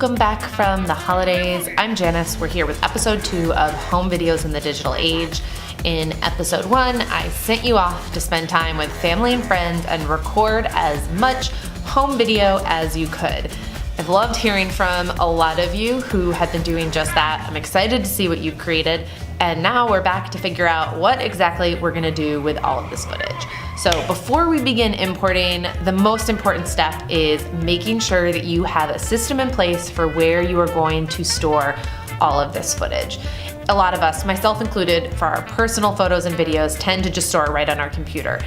Welcome back from the holidays. I'm Janice. We're here with episode 2 of Home Videos in the Digital Age. In episode 1, I sent you off to spend time with family and friends and record as much home video as you could. I've loved hearing from a lot of you who have been doing just that. I'm excited to see what you've created. And now we're back to figure out what exactly we're gonna do with all of this footage. So before we begin importing, the most important step is making sure that you have a system in place for where you are going to store all of this footage. A lot of us, myself included, for our personal photos and videos, tend to just store right on our computer.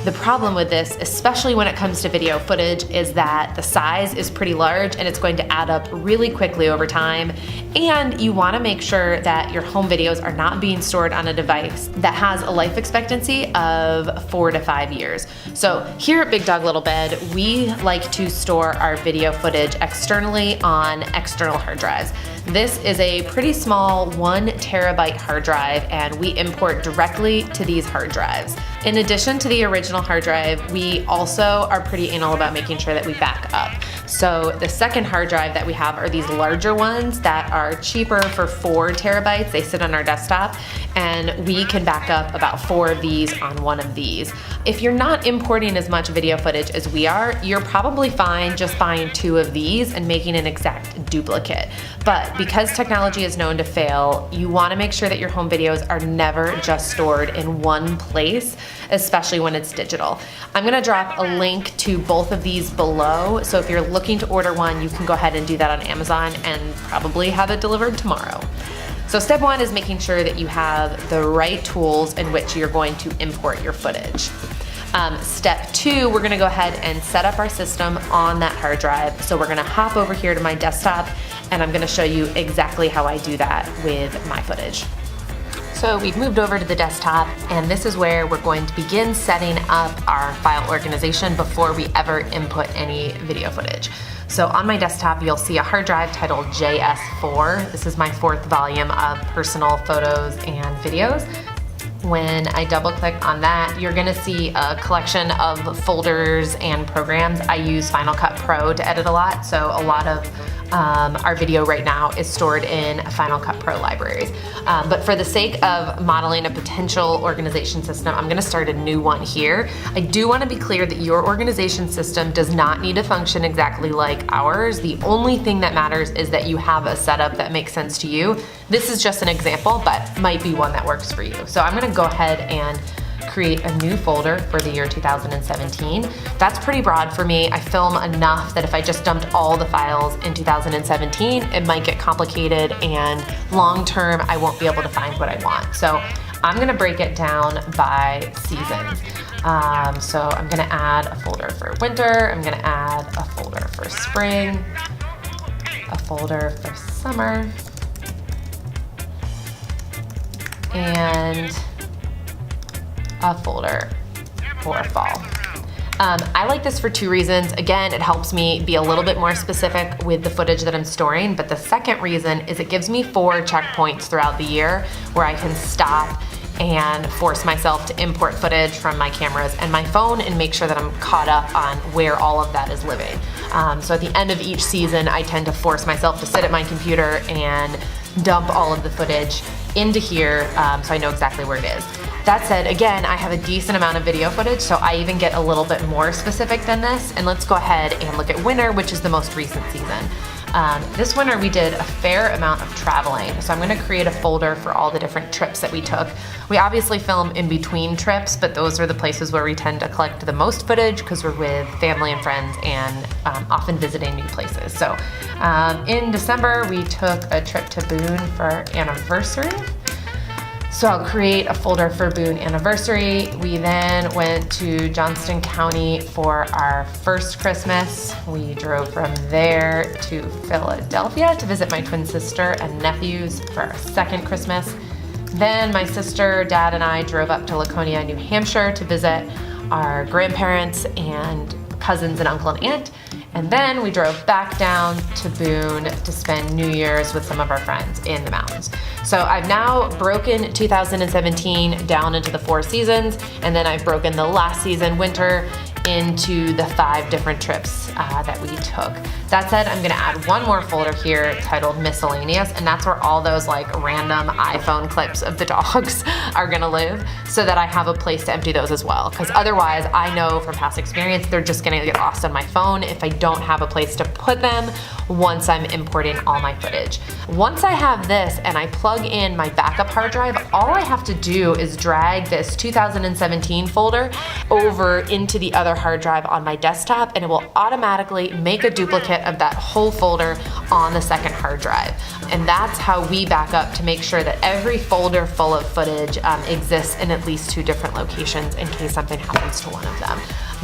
The problem with this, especially when it comes to video footage, is that the size is pretty large and it's going to add up really quickly over time. And you want to make sure that your home videos are not being stored on a device that has a life expectancy of 4 to 5 years. So here at Big Dog Little Bed, we like to store our video footage externally on external hard drives. This is a pretty small 1 terabyte hard drive, and we import directly to these hard drives. In addition to the original hard drive, we also are pretty anal about making sure that we back up. So the second hard drive that we have are these larger ones that are cheaper for 4 terabytes. They sit on our desktop, and we can back up about 4 of these on one of these. If you're not importing as much video footage as we are, you're probably fine just buying 2 of these and making an exact duplicate. But because technology is known to fail, you want to make sure that your home videos are never just stored in one place, especially when it's digital. I'm going to drop a link to both of these below, so if you're looking to order one, you can go ahead and do that on Amazon and probably have it delivered tomorrow. So step 1 is making sure that you have the right tools in which you're going to import your footage. Step 2, we're gonna go ahead and set up our system on that hard drive. So we're gonna hop over here to my desktop, and I'm gonna show you exactly how I do that with my footage. So we've moved over to the desktop, and this is where we're going to begin setting up our file organization before we ever input any video footage. So on my desktop, you'll see a hard drive titled JS4. This is my 4th volume of personal photos and videos. When I double click on that, you're gonna see a collection of folders and programs. I use Final Cut Pro to edit a lot, so a lot of our video right now is stored in Final Cut Pro libraries. But for the sake of modeling a potential organization system, I'm gonna start a new one here. I do wanna be clear that your organization system does not need to function exactly like ours. The only thing that matters is that you have a setup that makes sense to you. This is just an example, but might be one that works for you. So I'm gonna go ahead and create a new folder for the year 2017. That's pretty broad for me. I film enough that if I just dumped all the files in 2017, it might get complicated, and long term, I won't be able to find what I want. So I'm gonna break it down by seasons. So I'm gonna add a folder for winter, I'm gonna add a folder for spring, a folder for summer, and a folder for fall. I like this for 2 reasons. Again, it helps me be a little bit more specific with the footage that I'm storing, but the second reason is it gives me 4 checkpoints throughout the year where I can stop and force myself to import footage from my cameras and my phone and make sure that I'm caught up on where all of that is living. So at the end of each season, I tend to force myself to sit at my computer and dump all of the footage into here, so I know exactly where it is. That said, again, I have a decent amount of video footage, so I even get a little bit more specific than this. And let's go ahead and look at winter, which is the most recent season. This winter we did a fair amount of traveling, so I'm gonna create a folder for all the different trips that we took. We obviously film in between trips, but those are the places where we tend to collect the most footage because we're with family and friends and often visiting new places. So in December, we took a trip to Boone for our anniversary. So I'll create a folder for Boone anniversary. We then went to Johnston County for our first Christmas. We drove from there to Philadelphia to visit my twin sister and nephews for our second Christmas. Then my sister, dad, and I drove up to Laconia, New Hampshire to visit our grandparents and cousins and uncle and aunt. And then we drove back down to Boone to spend New Year's with some of our friends in the mountains. So I've now broken 2017 down into the 4 seasons, and then I've broken the last season, winter, into the 5 different trips that we took. That said, I'm gonna add one more folder here titled Miscellaneous, and that's where all those like random iPhone clips of the dogs are gonna live, so that I have a place to empty those as well. Because otherwise, I know from past experience, they're just gonna get lost on my phone if I don't have a place to put them once I'm importing all my footage. Once I have this and I plug in my backup hard drive, all I have to do is drag this 2017 folder over into the other hard drive on my desktop, and it will automatically make a duplicate of that whole folder on the second hard drive. And that's how we back up to make sure that every folder full of footage exists in at least 2 different locations in case something happens to one of them.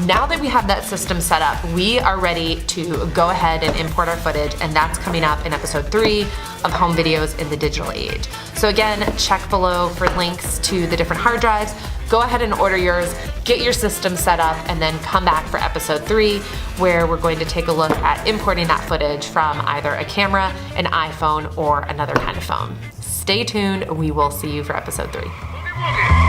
Now that we have that system set up, we are ready to go ahead and import our footage, and that's coming up in episode 3 of Home Videos in the Digital Age. So again, check below for links to the different hard drives. Go ahead and order yours, get your system set up, and then come back for episode 3, where we're going to take a look at importing that footage from either a camera, an iPhone, or another kind of phone. Stay tuned, we will see you for episode 3.